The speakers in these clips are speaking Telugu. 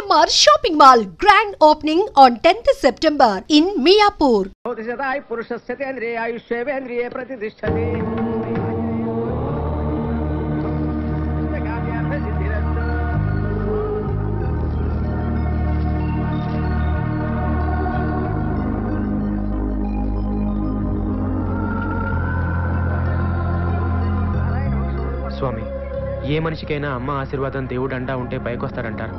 GMR Shopping Mall grand opening on 10th September in Miapur. స్వామి, ఏ మనిషికైనా అమ్మ ఆశీర్వాదం దేవుడు అంటా ఉంటే పైకొస్తారంటారు.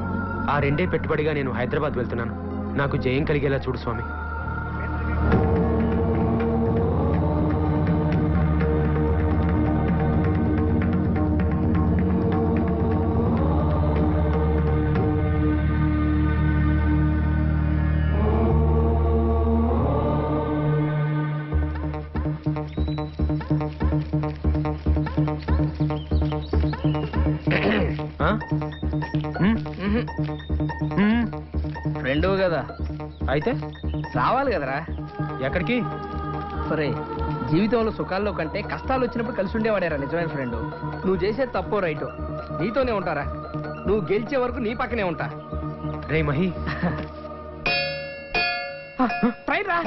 ఆ రెండే పెట్టుబడిగా నేను హైదరాబాద్ వెళ్తున్నాను. నాకు జయం కలిగేలా చూడు స్వామి. ఫ్రెండ్ కదా అయితే రావాలి కదరా. ఎక్కడికి? సరే, జీవితంలో సుఖాల్లో కంటే కష్టాలు వచ్చినప్పుడు కలిసి ఉండేవాడేరా నిజమైన ఫ్రెండ్. నువ్వు చేసే తప్పో రైటో నీతోనే ఉంటారా. నువ్వు గెలిచే వరకు నీ పక్కనే ఉంటా. రే మహి, ట్రైన్ రా.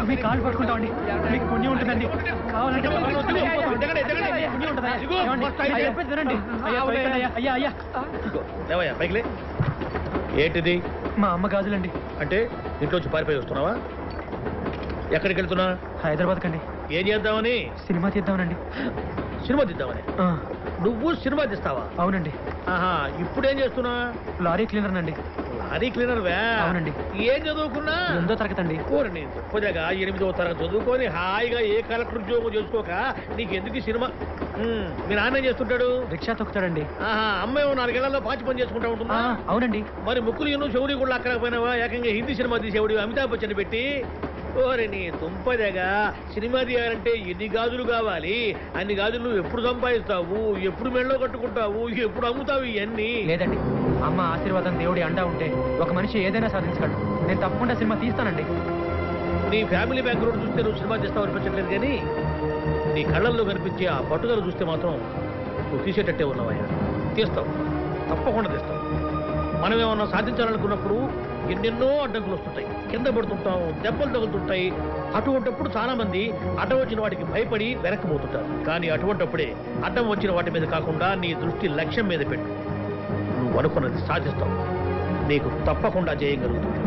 మీ కాళ్ళు పట్టుకుంటామండి, మీకు పుణ్యం ఉంటుందండి. కావాలంటే ఏంటిది? మా అమ్మ గాజులండి. అంటే ఇంట్లోంచి పారిపోయి వస్తున్నావా? ఎక్కడికి వెళ్తున్నా? హైదరాబాద్ కండి. ఏం చేద్దామని? సినిమా తీద్దామనండి. సినిమా తీద్దామని? నువ్వు సినిమా తీస్తావా? అవునండి. ఆహా, ఇప్పుడేం చేస్తున్నా? లారీ క్లీనర్ నండి. లారీ క్లీనర్ వే? అవునండి. ఏం చదువుకున్నా? 8వ తరగతి అండి. ఊరిని కొద్దిగా 8వ తరగతి చదువుకొని హాయిగా ఏ కలెక్టర్ ఉద్యోగం చేసుకోక నీకెందుకు సినిమా? మీ నాన్న ఏం చేస్తుంటాడు? రిక్షా తొక్కుతాడండి. ఆహా, అమ్మాయి 4 ఏళ్లలో పాచి పని చేసుకుంటా ఉంటుందా? అవునండి. మరి ముక్కులు ఎన్నో చెవుడి కూడా అక్కడపోయినావా? ఏకంగా హిందీ సినిమా తీసేవాడు అమితాబ్ బచ్చన్ పెట్టి. ఓరే నీ తుంపదేగా, సినిమా తీయాలంటే ఎన్ని గాజులు కావాలి? అన్ని గాజులు నువ్వు ఎప్పుడు సంపాదిస్తావు? ఎప్పుడు మెళ్ళో కట్టుకుంటావు? ఎప్పుడు అమ్ముతావు ఇవన్నీ? లేదండి, అమ్మ ఆశీర్వాదం దేవుడి అండా ఉంటే ఒక మనిషి ఏదైనా సాధించగలడు. నేను తప్పకుండా సినిమా తీస్తానండి. నీ ఫ్యామిలీ బ్యాక్గ్రౌండ్ చూస్తే నువ్వు సినిమా తీస్తావు అనిపించట్లేదు, కానీ నీ కళ్ళల్లో కనిపించే ఆ పట్టుదల చూస్తే మాత్రం నువ్వు తీసేటట్టే ఉన్నావయ్యా. తీస్తావు, తప్పకుండా తీస్తావు. మనం ఏమన్నా సాధించాలనుకున్నప్పుడు ఎన్నెన్నో అడ్డంకులు వస్తుంటాయి, కింద పడుతుంటాం, దెబ్బలు తగులుతుంటాయి. అటువంటిప్పుడు చాలా మంది అడ్డం వచ్చిన వాటికి భయపడి వెనక్కిపోతుంటారు. కానీ అటువంటిప్పుడే అడ్డం వచ్చిన వాటి మీద కాకుండా నీ దృష్టి లక్ష్యం మీద పెట్టు. నువ్వు అనుకున్నది సాధిస్తావు. నీకు తప్పకుండా చేయగలుగుతుంది.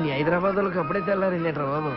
నీ హైదరాబాద్ వాళ్ళకి అప్పుడే తెల్లారిందేట్రా బాబు.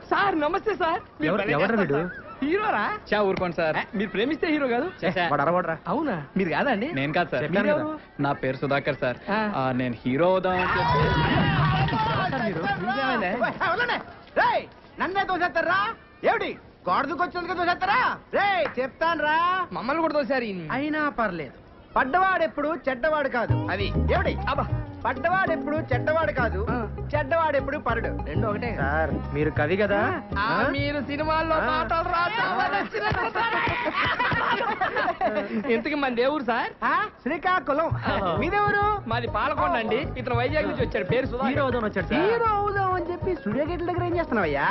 సార్ నమస్తే సార్. ఎవరు వీడు? హీరోరా? చా ఊరుకోండి సార్, మీరు ప్రేమిస్తే హీరో కాదు. అవునా? మీరు కాదా అండి? నేను కాదు సార్, నా పేరు సుధాకర్ సార్. నేను హీరో అవుదాం. నన్నే తోసేస్తారా? ఏమిటి గోడదుకొచ్చేందుకు తోసేస్తారా? రే చెప్తాను రా, మమ్మల్ని కూడా తోసారు. అయినా పర్లేదు, పడ్డవాడెప్పుడు చెడ్డవాడు కాదు. అది ఏమిటి? అబ్బా, పడ్డవాడెప్పుడు చెడ్డవాడు కాదు, చెడ్డవాడెప్పుడు పడడు. రెండు ఒకటే సార్. మీరు కవి కదా? మీరు సినిమాల్లో మాటలు ఇంతకి మన దేవుడు సార్ శ్రీకాకుళం. మీదెవరు? మాది పాలకొండ అండి. ఇతను వైజాగ్ నుంచి వచ్చాడు. పేరు సుధా. హీరో అవుదాం వచ్చాడు. హీరో అవుదాం అని చెప్పి స్టూడియో గేట్ల దగ్గర ఏం చేస్తున్నావయ్యా?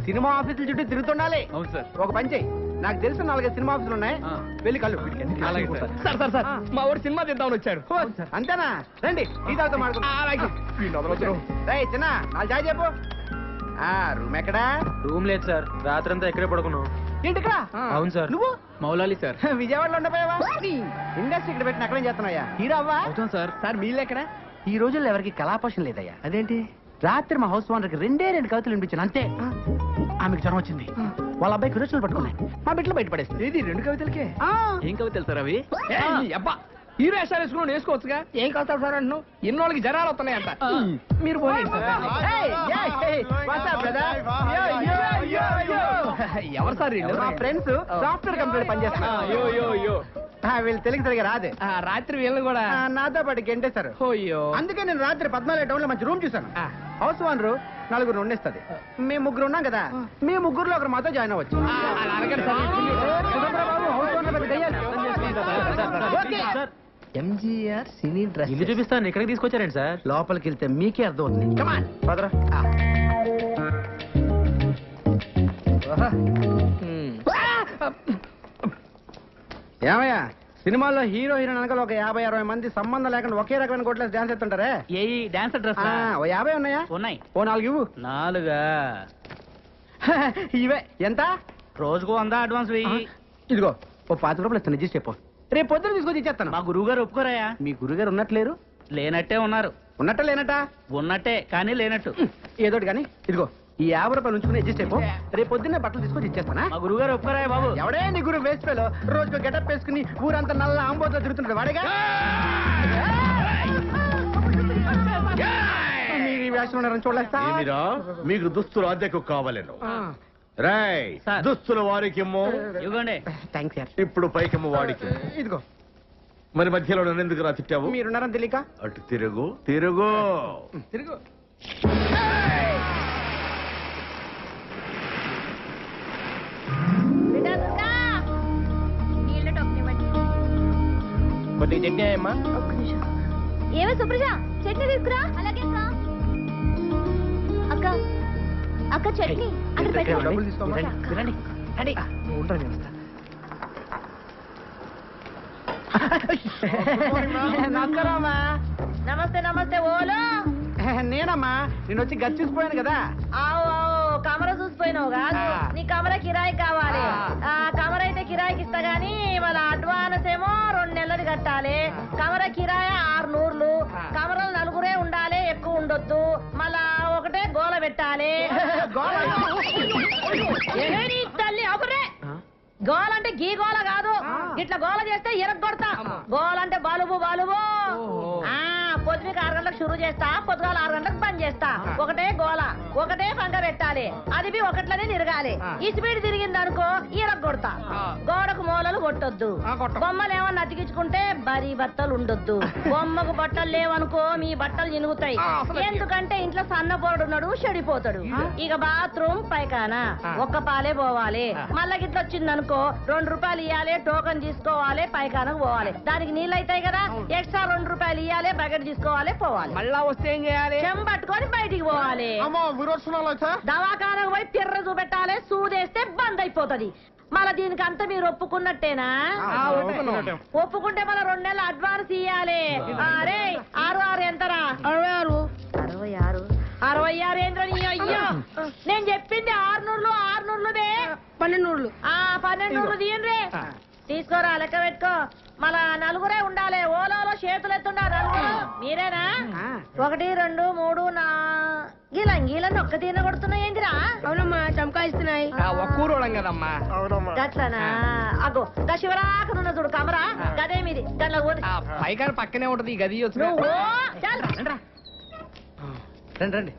సినిమా ఆఫీసుల చుట్టూ తిరుగుతుండాలి. అవును సార్. ఒక పని చెయ్యి, నాకు తెలిసిన 4 సినిమా ఆఫీసులు ఉన్నాయి, వెళ్ళి కళ్ళు. అలాగే సార్. సార్ సార్ సార్ మా ఊరు సినిమా తీద్దామని వచ్చాడు. అంతేనా? రండి టీ తాగుతూ మాట్లాడుకుందాం. రేయ్ చిన్న, 4 చాయ్ చెప్పు. రూమ్ ఎక్కడా? రూమ్ లేదు సార్, రాత్రంతా ఎక్కడే పడుకున్నాం. ఇంటికా? అవును సార్. నువ్వు మౌలాలి సార్. విజయవాడలో ఉండపోయావా? ఇండస్ట్రీ ఇక్కడ పెట్టిన అక్కడేం చేస్తున్నాయా? హీరో అవ్వా? అవుతాం సార్. సార్ మీళ్ళు ఎక్కడ? ఈ రోజుల్లో ఎవరికి కళాపోషణ లేదయ్యా. అదేంటి? రాత్రి మా హౌస్ ఓనర్కి 2 కవితలు వినిపించాను అంతే. ఆమెకు జ్వరం వచ్చింది, వాళ్ళ అబ్బాయికి రుచులు పట్టుకున్నాయి, మా బిడ్డలు బయటపడేస్తుంది. ఇది 2 కవితలకే. ఏం కవితలు సార్ అవి? అబ్బా హీరో వేషాలు వేసుకుని వేసుకోవచ్చుగా. ఏం కలుస్తాడు సార్ అంటున్నావు? ఇన్నోళ్ళకి జరాలు వస్తున్నాయంట. మీరు పోనీ ఎవరు సార్ వీళ్ళు? మా ఫ్రెండ్స్ సాఫ్ట్వేర్ కంపెనీ పనిచేస్తారు. వీళ్ళు తెలుగు సరిగా రాదు. రాత్రి వీళ్ళని కూడా నాతో పాటు గెంటేశారు. అయ్యో. అందుకే నేను రాత్రి 14 టౌన్ లో మంచి రూమ్ చూసాను. House owner 4 ఉండేస్తుంది. మేము 3 ఉన్నాం కదా, మీ 3లో ఒకరు మాతో జాయిన్ అవ్వచ్చు. అలా అడగండి సార్. ఎంజీఆర్ సినీ డ్రెస్ ఇల్లు చూపిస్తాను, ఇక్కడికి తీసుకొచ్చారండి సార్. లోపలికి వెళ్తే మీకే అర్థం అవుతుంది. కమాన్ పదరా. ఏమయ్యా, సినిమాల్లో హీరో హీరోయిన్ అనగా ఒక 50-60 మంది సంబంధం లేకుండా ఒకే రకమైన కోట్ల డాన్స్ చేస్తుంటారే. ఏ డాన్సర్ డ్రెస్ ఓ 50 ఉన్నాయా? ఉన్నాయి. ఓ 4 ఇవ్వు. 4 ఇవే ఎంత? రోజుకు 100 అడ్వాన్స్ వెయ్యి. ఇదిగో ఓ 5 రూపాయలు ఇస్తాను, ఇచ్చేసి చెప్పు. రేపు పొద్దున తీసుకొచ్చి ఇచ్చేస్తాను. మా గురువు గారు ఒప్పుకోరాయా? మీ గురుగారు ఉన్నట్లేరు? లేనట్టే ఉన్నారు. ఉన్నట్ట లేనట? ఉన్నట్టే కానీ లేనట్టు. ఏదోటి కానీ ఇదిగో ఈ 50 రూపాయలు ఉంచుకుని అడ్జస్ట్ అయిపో. రేపు పొద్దున్నే బట్టలు తీసుకొచ్చి ఇచ్చేస్తానా? మా గురువు గారు ఒప్పుకోరాయా బాబు? ఎవడే నీ గురు వేస్ట్ పేలో రోజుకు గెటప్ వేసుకుని ఊరంతా నల్ల ఆంబోతో తిరుగుతుంటాడు వాడేగా. మీరు ఈ వేషం ఉన్నారని చూడలేస్తా. ఏమిరా మీకు దుస్తులు అద్దెకు కావాలను? రాయ్ సార్. దుస్తుల వారికిమ్మో. ఇవ్వండి. Thanks sir. ఇప్పుడు పైకిమ్మ వాడికి. ఇదిగో. మరి మధ్యలో నన్ను ఎందుకు రా తిట్టావు? మీరున్నారని తెలియక. అటు తిరుగు తిరుగు. తిరుగు. కొద్దిగా చట్నీ అమ్మా. ఏమే సుప్రజ, చట్నీ తీసుకురా. అలాగే అక్క. అక్క చట్నీ అక్కడ పెట్టు. డబ్బులు తీసుకోమా. రండి. ఉంటాను. నమస్కారమ్మా. నమస్తే నమస్తే. ఓలో నేనమ్మా, నేను వచ్చి గది చూసిపోయాను కదా. ఆవు ఆవు కమర చూసిపోయినావు కాదు, నీ కమర కిరాయి కావాలి. కమర అయితే కిరాయికి ఇస్తా గానీ వాళ్ళ అడ్వాన్స్ ఏమో 2 నెలలు కట్టాలి. కమర కిరాయి 600. కమరలు 4 ఉండాలి, ఎక్కువ ఉండొద్దు. మళ్ళా ఒకటే గోల పెట్టాలి. నీ తల్లి అవురే. గోల అంటే గీ గోల కాదు, ఇట్లా గోల చేస్తే ఇరగొడతా. గోల అంటే బలుబు బలుబు. పొద్దుకి 6 గంటలకు షురు చేస్తా, పొద్దుగాల 6 గంటలకు బంద్ చేస్తా. ఒకటే గోల, ఒకటే పంక పెట్టాలి. అది ఒకట్లనే తిరగాలి. ఈ స్పీడ్ తిరిగింది అనుకో ఇరగొడతా. గోడకు మూలలు కొట్టొద్దు. బొమ్మలు ఏమన్నా అతికించుకుంటే బరీ బట్టలు ఉండొద్దు. బొమ్మకు బట్టలు లేవనుకో మీ బట్టలు చినుగుతాయి. ఎందుకంటే ఇంట్లో సన్నపోరుడు ఉన్నాడు, చెడిపోతాడు. ఇక బాత్రూమ్ పైకానా ఒక్క పాలే పోవాలి. మళ్ళా గిట్ల వచ్చిందనుకో 2 రూపాయలు ఇవ్వాలి, టోకన్ తీసుకోవాలి, పైకానకు పోవాలి. దానికి నీళ్ళు అవుతాయి కదా, ఎక్స్ట్రా 2 రూపాయలు ఇవ్వాలి, బకెట్ తీసుకోవాలి, పోవాలి. మళ్ళా వస్తే ఏం చేయాలి? చెంబట్టుకొని బయటికి పోవాలి. దవాఖానకు పోయి పిర్ర చూపెట్టాలి, సూదేస్తే బంద్ అయిపోతది. మళ్ళా దీనికి అంతా మీరు ఒప్పుకున్నట్టేనా? ఒప్పుకుంటే మళ్ళీ 2 నెలలు అడ్వాన్స్ ఇయ్యాలి. అరే 6 ఎంతరా? 66. 66 ఏంద్రని? అయ్యో నేను చెప్పింది 600. 600దే 1200. 1200 తీయండి. తీసుకోరా, లెక్క పెట్టుకో. మళ్ళా 4 ఉండాలి. ఓలోలో చేతులు ఎత్తుండా 4. మీరేనా? 1 2 3 4 గీలని ఒక్క తీన కొడుతున్నాయి ఏంటిరా? అవునమ్మా, చమకాయిస్తున్నాయి. ఒక్కూరోళం కదమ్మా. గట్లనా? అగో గా శివరాకనున్న చూడు కమరా, గదే మీది. గట్ల పైకాడ పక్కనే ఉంటది ఈ గది. రండి రండి.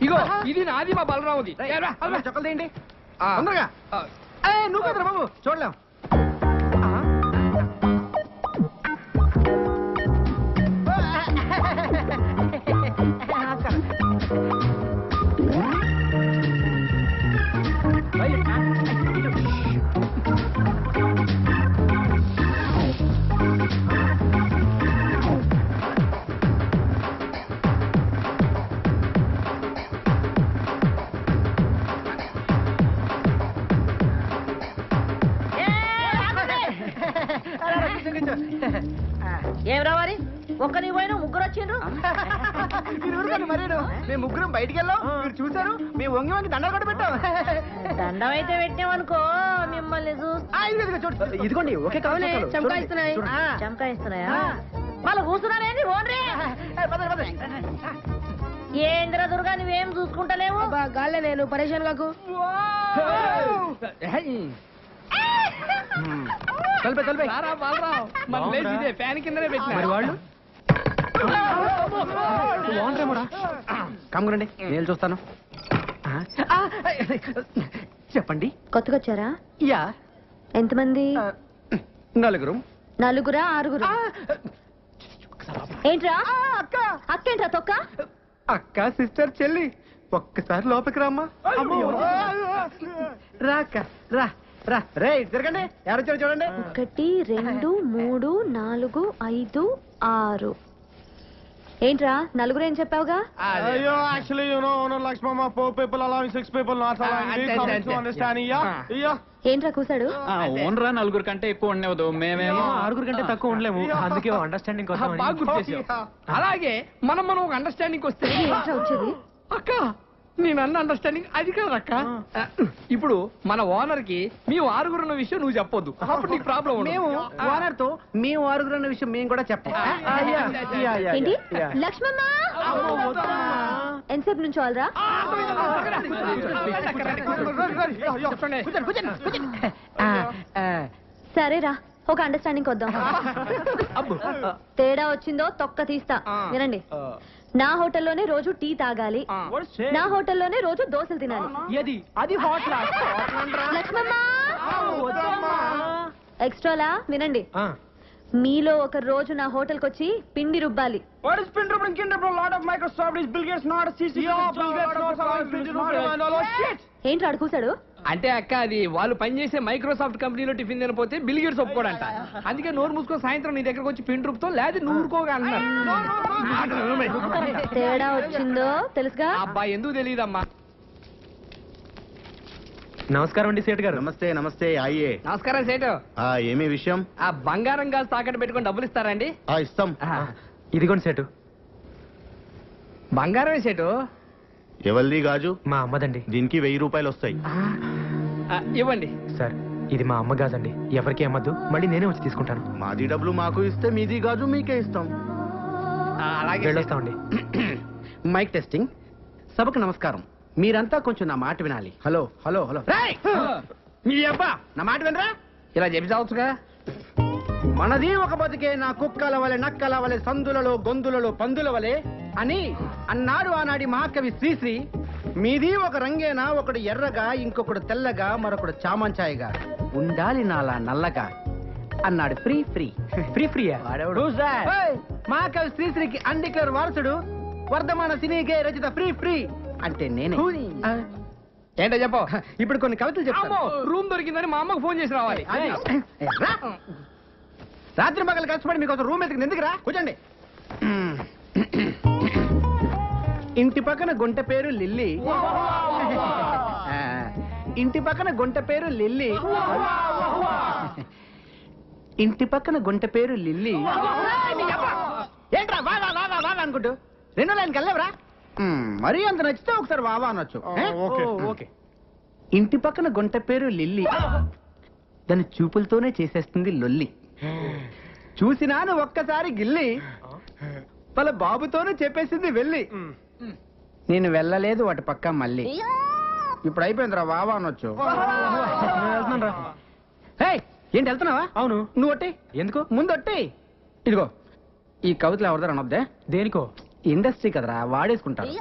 ఇగో ఇది నాది, మా బలరాముది. చొక్కలు తీయండి తొందరగా. నువ్వు కదరా బాబు, చూడలేం. ఒక్కని పోయిన ముగ్గురు వచ్చిండ్రు. మరేను మేము ముగ్గురం బయటికి వెళ్ళాం, మీరు చూసారు, మేము వంగి వంగి దండలు కూడా పెట్టాం. దండం అయితే పెట్టామనుకో మిమ్మల్ని ఇదిగోండి ఓకే కావాలి, చమకాయిస్తున్నాయి. చమకాయిస్తున్నాయా? వాళ్ళు కూర్చున్నారేంటి? ఓన్రే ఏంద్ర దుర్గా నువ్వేం చూసుకుంటలేవు? గాల్లే నేను పరేషాన్ కాకు. ఫ్యాన్ కిందనే మరి వాళ్ళు కమ్మురండి, నేను చూస్తాను. చెప్పండి. కొత్తగా వచ్చారా? యా. ఎంతమంది? నలుగురు. నలుగురా ఆరుగురు? ఏంట్రా అక్క. అక్కేంట్రా తొక్క? అక్క సిస్టర్ చెల్లి ఒక్కసారి లోపలికి రామ్మా. రా అక్క రా రా. రే తిరగండి, ఎవరు వచ్చారు చూడండి. 1 2 3 4 5 6. ఏంట్రా నలుగురు ఏం చెప్పావుగా? అయ్యో actually you know Lakshmamma 4 people allowing 6 people not allowing me coming to understanding yeah. ఏంట్రా కూసాడు? ఓన్రా నలుగురు కంటే ఎక్కువ ఉండేవద్దు, మేమేమో 6 కంటే తక్కువ ఉండలేము, అందుకే అండర్స్టాండింగ్ కోసం బాగా గుర్తు చేసావు. అలాగే మనం ఒక అండర్స్టాండింగ్ వస్తే ఏంట్రా వచ్చేది? అక్క నేను అన్న అండర్స్టాండింగ్ అది కాదు అక్క. ఇప్పుడు మన ఓనర్ కి మేము ఆరుగురు ఉన్న విషయం నువ్వు చెప్పొద్దు, అప్పుడు నీకు ప్రాబ్లం ఉండదు. మేము ఓనర్ తో మేము ఆరుగురు అన్న విషయం మేము కూడా చెప్పాం. ఏంటి లక్ష్మమ్మ ఎంతసేపు నుంచి వాళ్ళరా? సరేరా ఒక అండర్స్టాండింగ్ వద్దాం. తేడా వచ్చిందో తొక్క తీస్తా. వినండి, నా హోటల్లోనే రోజు టీ తాగాలి, నా హోటల్లోనే రోజు దోశలు తినాలి. అది హోటల్. లక్ష్మమ్మ ఎక్స్ట్రాలా వినండి, మీలో ఒక రోజు నా హోటల్కి వచ్చి పిండి రుబ్బాలి. ఏంటి అడు కూసాడు? అంటే అక్క అది వాళ్ళు పనిచేసే మైక్రోసాఫ్ట్ కంపెనీలో టిఫిన్ తినపోతే బిల్ గేట్స్ ఒప్పుకోడంట. అందుకే నోరు మూసుకొని సాయంత్రం నీ దగ్గరకు వచ్చి పిండి రూపుతో లేదా నువ్వు ఊరుకోగా అన్నారు. తేడా వచ్చిందో తెలుసుగా? అబ్బా ఎందుకు తెలియదమ్మా. నమస్కారం అండి సేటు గారు. నమస్తే నమస్తే అయ్యే. నమస్కారం సేటు. ఏమి విషయం? ఆ బంగారం గాజు తాకట్టు పెట్టుకొని డబ్బులు ఇస్తారండి? ఇస్తాం. ఇదిగోండి సేటు. బంగారమే సేటు. ఎవరిది గాజు? మా అమ్మదండి. దీనికి 1000 రూపాయలు వస్తాయి. ఇవ్వండి సార్, ఇది మా అమ్మ గాజండి, ఎవరికి అమ్మద్దు, మళ్ళీ నేనే వచ్చి తీసుకుంటాను. మాది డబ్బులు మాకు ఇస్తే మీది గాజు మీకే ఇస్తాం. అలాగే వెళ్ళొస్తామండి. Mic testing. సభకు నమస్కారం. మీరంతా కొంచెం నా మాట వినాలి. Hello hello hello. మీ అబ్బా నా మాట వినరా? ఇలా చెప్పి చావచ్చుగా. మనది ఒక బతికే నా కుక్కల వలె నక్కల వలె సందులలో గొంతులలో పందుల వలె అని అన్నాడు ఆనాడి మహాకవి శ్రీశ్రీ. మీది ఒక రంగేనా, ఒకడు ఎర్రగా, ఇంకొకడు తెల్లగా, మరొకడు చామంచాయిగా, ఉండాలి నాలా నల్లగా అన్నాడు ఫ్రీ ఫ్రీ. ఫ్రీ ఫ్రీయా? మహాకవి శ్రీశ్రీకి అన్డిక్లేర్ వారసుడు, వర్ధమాన సినీకే రచిత ఫ్రీ ఫ్రీ అంటే నేనే. ఏంటో చెప్పు. ఇప్పుడు కొన్ని కవితలు చెప్తాను. రూమ్ దొరికిందని మా అమ్మకు ఫోన్ చేసి రావాలి. రాత్రి పగలు కష్టపడి మీకు ఒక రూమ్ ఎత్తుకుని ఎందుకురా? కూర్చోండి. ఇంటి పక్కన గుంట పేరు లిల్లీ, ఇంటి పక్కన గుంట పేరు లిల్లీ, ఇంటి పక్కన గుంట పేరు లిల్లీ. ఏంట్రా వావా వావా వావా అనుకుంటూ రెండో లైన్కి వెళ్ళవరా? మరీ అంత నచ్చితే ఒకసారి వావా అనొచ్చు. ఓకే. ఇంటి పక్కన గుంట పేరు లిల్లీ, దాని చూపులతోనే చేసేస్తుంది లొల్లి. చూసినాను ఒక్కసారి గిల్లి, వాళ్ళ బాబుతోనే చెప్పేసింది వెళ్ళి. నేను వెళ్ళలేదు వాటి పక్క మళ్ళీ. ఇప్పుడు అయిపోయిందిరా వావా అనొచ్చు. ఏంటి వెళ్తున్నావా? అవును. నువ్వు ఒట్టి ఎందుకు? ముందు ఒట్టి. ఇదిగో ఈ కవితలు ఎవరిదారు అనొద్దే. దేనికో? ఇండస్ట్రీ కదరా, వాడేసుకుంటారు.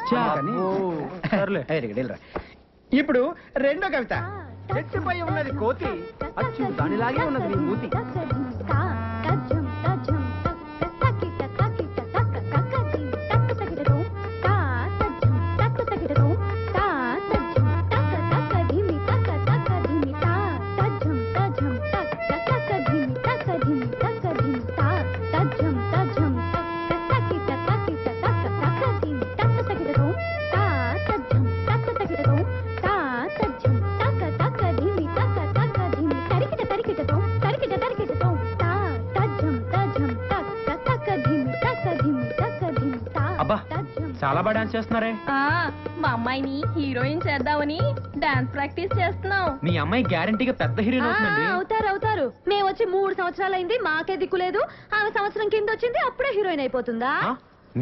ఇప్పుడు రెండో కవిత. చెట్టుపై ఉన్నది కోతి, అచ్చు దానిలాగే ఉన్నది నీ మూతి. చాలా బాగా డాన్స్ చేస్తున్నారే. మా అమ్మాయిని హీరోయిన్ చేద్దామని డాన్స్ ప్రాక్టీస్ చేస్తున్నాం. మీ అమ్మాయి గ్యారంటీగా పెద్ద హీరోయిన్ అవుతుందండి. అవుతారు. మేము వచ్చి 3 సంవత్సరాలైంది, మాకే దిక్కులేదు. ఆమె సంవత్సరం కింద వచ్చింది, అప్పుడే హీరోయిన్ అయిపోతుందా?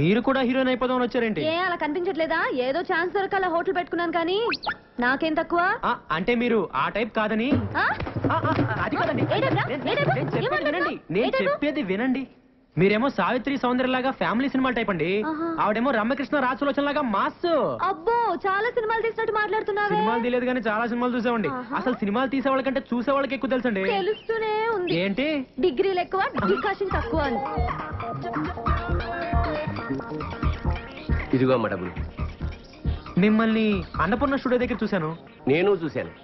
మీరు కూడా హీరోయిన్ అయిపోదామని వచ్చారేంటి? ఏ అలా కనిపించట్లేదా? ఏదో ఛాన్స్ దొరకాల హోటల్ పెట్టుకున్నాను కానీ నాకేం తక్కువ? అంటే మీరు ఆ టైప్ కాదని. అది కాదండి, నేను చెప్పేది వినండి. మీరేమో సావిత్రి సౌందర్యలాగా ఫ్యామిలీ సినిమా టైప్ అండి. ఆవిడేమో రమ్యకృష్ణ రాజసులోచన లాగా మాస్. అబ్బో, చాలా సినిమాలు తీసినట్టు మాట్లాడుతున్నావే. సినిమాలు తీయలేదు కానీ చాలా సినిమాలు చూసామండి. అసలు సినిమాలు తీసే వాళ్ళకంటే చూసే వాళ్ళకి ఎక్కువ తెలుసండి. తెలుస్తూనే ఉంది. ఏంటి? డిగ్రీలు ఎక్కువ, డిస్కషన్ తక్కువ అని. ఇదిగో అమ్మ డబ్బులు. మిమ్మల్ని అన్నపూర్ణ స్టూడియో దగ్గర చూశాను. నేను చూశాను.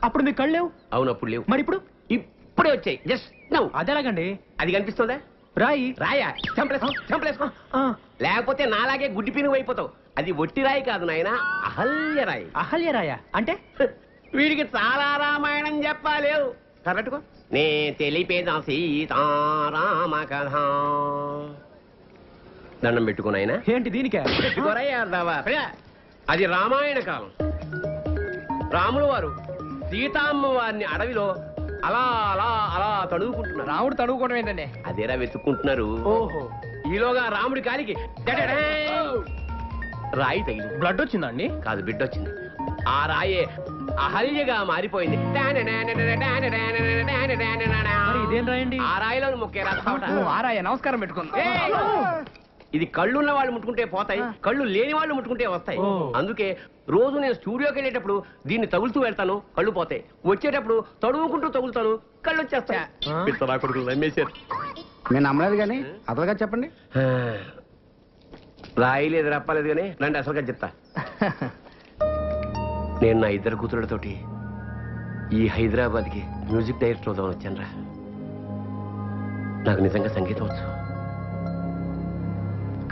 అప్పుడు మీ కళ్ళు లేవు. అవును, అప్పుడు లేవు. మరి ఇప్పుడు? ఇప్పుడే వచ్చాయి. Just now. అదేలాగండి? అది కనిపిస్తుందా? రాయా? చంపలేసుకో. లేకపోతే నాలాగే గుడ్డి పినుగు అయిపోతావు. అది ఒట్టి రాయి కాదు నాయన, అహల్య రాయి. అహల్య రాయ అంటే? వీడికి చాలా రామాయణం చెప్పాలేవు. కరెక్ట్గా నే తెలిపేదా సీతారామ కథ. దండం పెట్టుకున్నాయన. ఏంటి దీనికే? అది రామాయణ కాలం. రాముడు వారు సీతామ్మ వారిని అడవిలో అలా అలా అలా తడువుకుంటున్నారు. రాముడు తడువుకోవడం ఏంటండి? అదేరా వెతుక్కుంటున్నారు. ఓహో. ఈలోగా రాముడి కాలికి రాయి తగిలి బ్లడ్ వచ్చిందండి? కాదు, బిడ్డ వచ్చింది. ఆ రాయే అహల్యగా మారిపోయింది. ఇదేం రాయండి? ఆ రాయిలో ముక్కేరా. ఆరాయ నమస్కారం పెట్టుకుంది. ఇది కళ్ళున్న వాళ్ళు ముట్టుకుంటే పోతాయి, కళ్ళు లేని వాళ్ళు ముట్టుకుంటే వస్తాయి. అందుకే రోజు నేను స్టూడియోకి వెళ్ళేటప్పుడు దీన్ని తగులుతూ వెళ్తాను, కళ్ళు పోతాయి. వచ్చేటప్పుడు తడువుకుంటూ తగులుతాను, కళ్ళు వచ్చేస్తాయి. నేను నమ్మలేదు కానీ అసలుగా చెప్పండి. రాయలేదు, రప్పలేదు కానీ రండి అసలుగా చెప్తా. నేను నా 2 కూతురులతోటి ఈ హైదరాబాద్కి మ్యూజిక్ డైరెక్టర్ అవుదామని వచ్చాను రా. నాకు నిజంగా సంగీతం వచ్చు,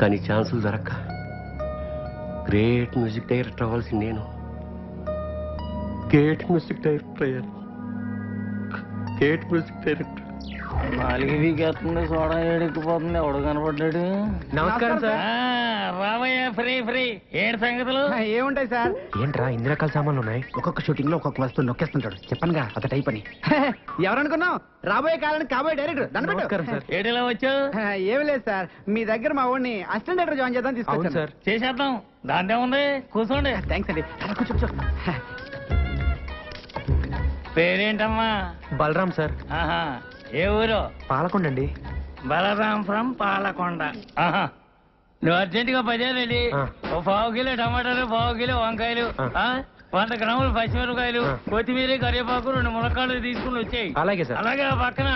కానీ ఛాన్సులు దొరక్క గ్రేట్ మ్యూజిక్ డైరెక్టర్ అవ్వాల్సి నేను గ్రేట్ మ్యూజిక్ డైరెక్టర్ అయ్యాను. Great music director. 4 వీకేస్తుంది, సోడా ఏడెక్కిపోతుంది. ఎవడు కనపడ్డాడు? నమస్కారం సార్. రావయ్యా, ఫ్రీ. ఏంటి సంగతులు? ఏముంటాయి సార్? ఏంట్రా ఇన్ని రకాల సామాన్లు ఉన్నాయి? ఒక్కొక్క షూటింగ్ లో ఒక్కొక్క వస్తువు నొక్కేస్తుంటాడు. చెప్పనుగా అత టైప్ అని. ఎవరనుకున్నావు? రాబోయే కాలానికి కాబోయే డైరెక్టర్. నమస్కారం సార్. ఏడిలా వచ్చావు? ఏమి లేదు సార్, మీ దగ్గర మా వాడిని అసిస్టెంట్ డైరెక్టర్ జాయిన్ చేద్దాం తీసుకొచ్చాను సార్. చేసేద్దాం, దాందే ఉంది. కూర్చోండి. థ్యాంక్స్ అండి. కూర్చో. పేరేంటమ్మా? బలరాం సార్. ఆహా, ఏ ఊరు? పాలకొండ అండి. బలరాం ఫ్రమ్ పాలకొండ. ఆహా, నువ్వు అర్జెంటుగా 10 రెడీ. 1/4 కిలో టమాటాలు, 1/4 కిలో వంకాయలు, 100 గ్రాములు పచ్చిమిరపకాయలు, కొత్తిమీర, కరివేపాకు, 2 మునక్కాళ్ళు తీసుకుని వచ్చాయి. అలాగే సార్. అలాగే ఆ పక్కన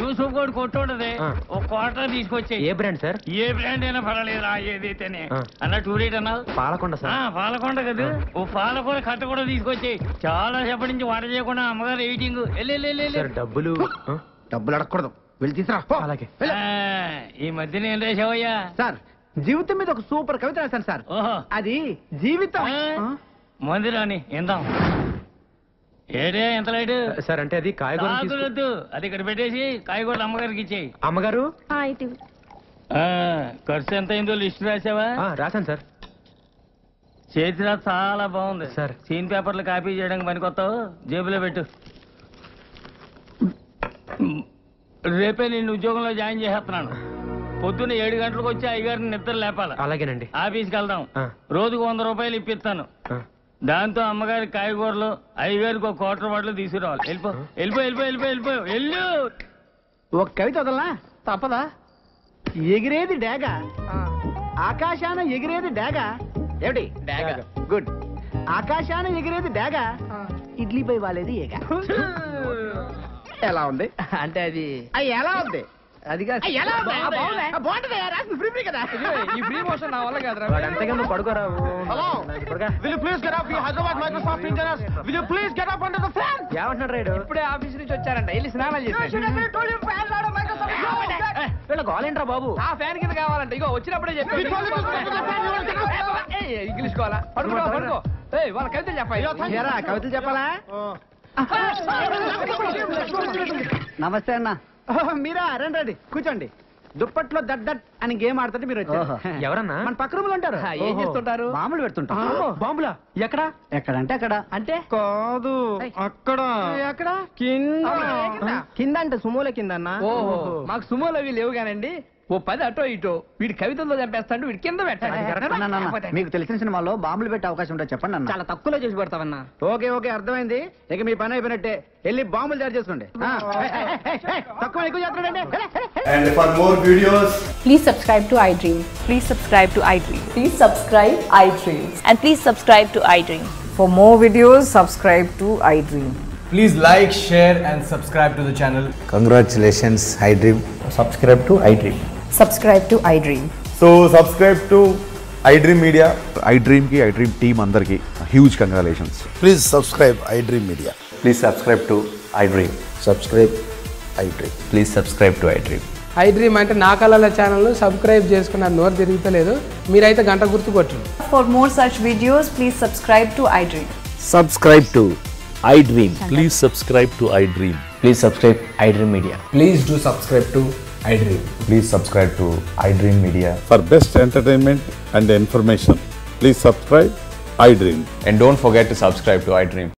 యూసుఫ్ కోడ్ కొట్టు ఉంటది, 1 క్వార్టర్ తీసుకొచ్చాయి. ఏ బ్రాండ్ సార్? ఏ బ్రాండ్ అయినా పర్వాలేదు, ఏదైతేనే. అన్న టూరేట్ అన్నావు? పాలకొండ సార్. పాలకొండ కదా. ఓ పాలకొండ కట్ట కూడా తీసుకొచ్చాయి. చాలా సేపటి నుంచి వంట చేయకుండా అమ్మగారు ఎయిటింగ్. డబ్బులు అడగకూడదు, వెళ్ళి తీసురా. అలాగే. ఈ మధ్యన ఏం రాశావయ్యా? సార్, జీవితం మీద ఒక సూపర్ కవిత రాశాను సార్. ఓహో, అది జీవితం. మందిరాని ఇందాం. ఏడే ఎంత లైట్ సార్? అంటే అది కాయగూరలు. అది ఇక్కడ పెట్టేసి కాయగూరలు అమ్మగారికి ఇచ్చేయి. అమ్మగారు, ఖర్చు ఎంత అయిందో లిస్ట్ రాసావా? రాశాను సార్. చేతిరా చాలా బాగుంది సార్. సీన్ పేపర్లు కాపీ చేయడానికి పనికొస్తావు, జేబులో పెట్టు. రేపే నేను ఉద్యోగంలో జాయిన్ చేసేస్తున్నాను. పొద్దున్న 7 గంటలకు వచ్చి అయ్యగారిని నిద్ర లేపాలి. అలాగేనండి. ఆఫీస్కి వెళ్దాం. రోజుకు 100 రూపాయలు ఇప్పిస్తాను. దాంతో అమ్మగారి కాయగూరలు, అయ్యగారికి 1 క్వార్టర్ బాటిల్ తీసుకురావాలి. వెళ్ళు. ఒక కవిత వదలనా? తప్పదా? ఎగిరేది డేగ, ఆకాశాన ఎగిరేది డేగ. ఏమిటి? డేగ. గుడ్. ఆకాశాన ఎగిరేది డేగ, ఇడ్లీపై వాలేది ఏగ. ఎలా ఉంది? అంటే అది ఎలా ఉంది? అది కాదు. ఈ ఫ్రీ మోషన్ నా వల్ల కాదురా. అంతేగా పడుకోరా. ఏమంటున్నాడు రైడు? ఇప్పుడే ఆఫీస్ నుంచి వచ్చారంట, వెళ్ళి స్నానాలు చేశారు. వీళ్ళ గోలేంట్రా బాబు? ఆ ఫ్యాన్ కింద కావాలంట. ఇగో వచ్చినప్పుడే చెప్పి ఇంగ్లీష్ కావాలా? పడుకో. వాళ్ళ కవితలు చెప్పాలి. కవితలు చెప్పాలా? నమస్తే అన్న. మీరా? రండి కూర్చోండి. దుప్పట్లో దట్ దట్ అని గేమ్ ఆడుతుంటే మీరు వచ్చారు. ఎవరన్నా? మన పక్క రూమ్ లో ఉంటారు. ఏం చేస్తుంటారు? బాంబులు పెడుతుంటాం. బాంబులా? ఎక్కడ? ఎక్కడంటే అక్కడ. అంటే కాదు అక్కడ ఎక్కడ కింద కింద అంటే సుమోల కింద అన్న. ఓహో మాకు సుమోలు అవి లేవు కానండి. ఓ 10 అటో ఇటో వీడి కవితల్లో చంపేస్తాడు, వీడి కింద పెట్టాడు. మీకు తెలిసిన సినిమాలో బాంబులు పెట్టే అవకాశం ఉంటే చెప్పండి అన్న. చాలా తక్కువలో చేసి పెడతామన్నా. ఓకే ఓకే అర్థమైంది. ఇక మీ పని అయిపోయినట్టే. వెళ్ళి బాంబులు తయారు చేసుకోండి. తక్కువ ఎక్కువ చేస్తాడండి. And for more videos, please subscribe to iDream. Please subscribe to iDream. Please subscribe iDream. And please subscribe to iDream. For more videos, subscribe to iDream. please like, share and subscribe to the channel. Congratulations, iDream. Subscribe to iDream. Subscribe to iDream. So subscribe to iDream Media. iDream ki iDream team andarki huge congratulations. Please subscribe iDream Media. Please subscribe to iDream. Subscribe iDream. Please subscribe to iDream. iDream అంటే నా కళల ఛానల్ సబ్స్క్రైబ్ చేసుకున్న నోరు తిరుగుతలేదు. మీరైతే గంట గుర్తు కొట్టండి. For more such videos, please subscribe to iDream. Subscribe to iDream. Please subscribe to iDream. Please subscribe iDream Media. Please do subscribe to iDream. Please subscribe to iDream Media. For best entertainment and information, please subscribe iDream. And don't forget to subscribe to iDream.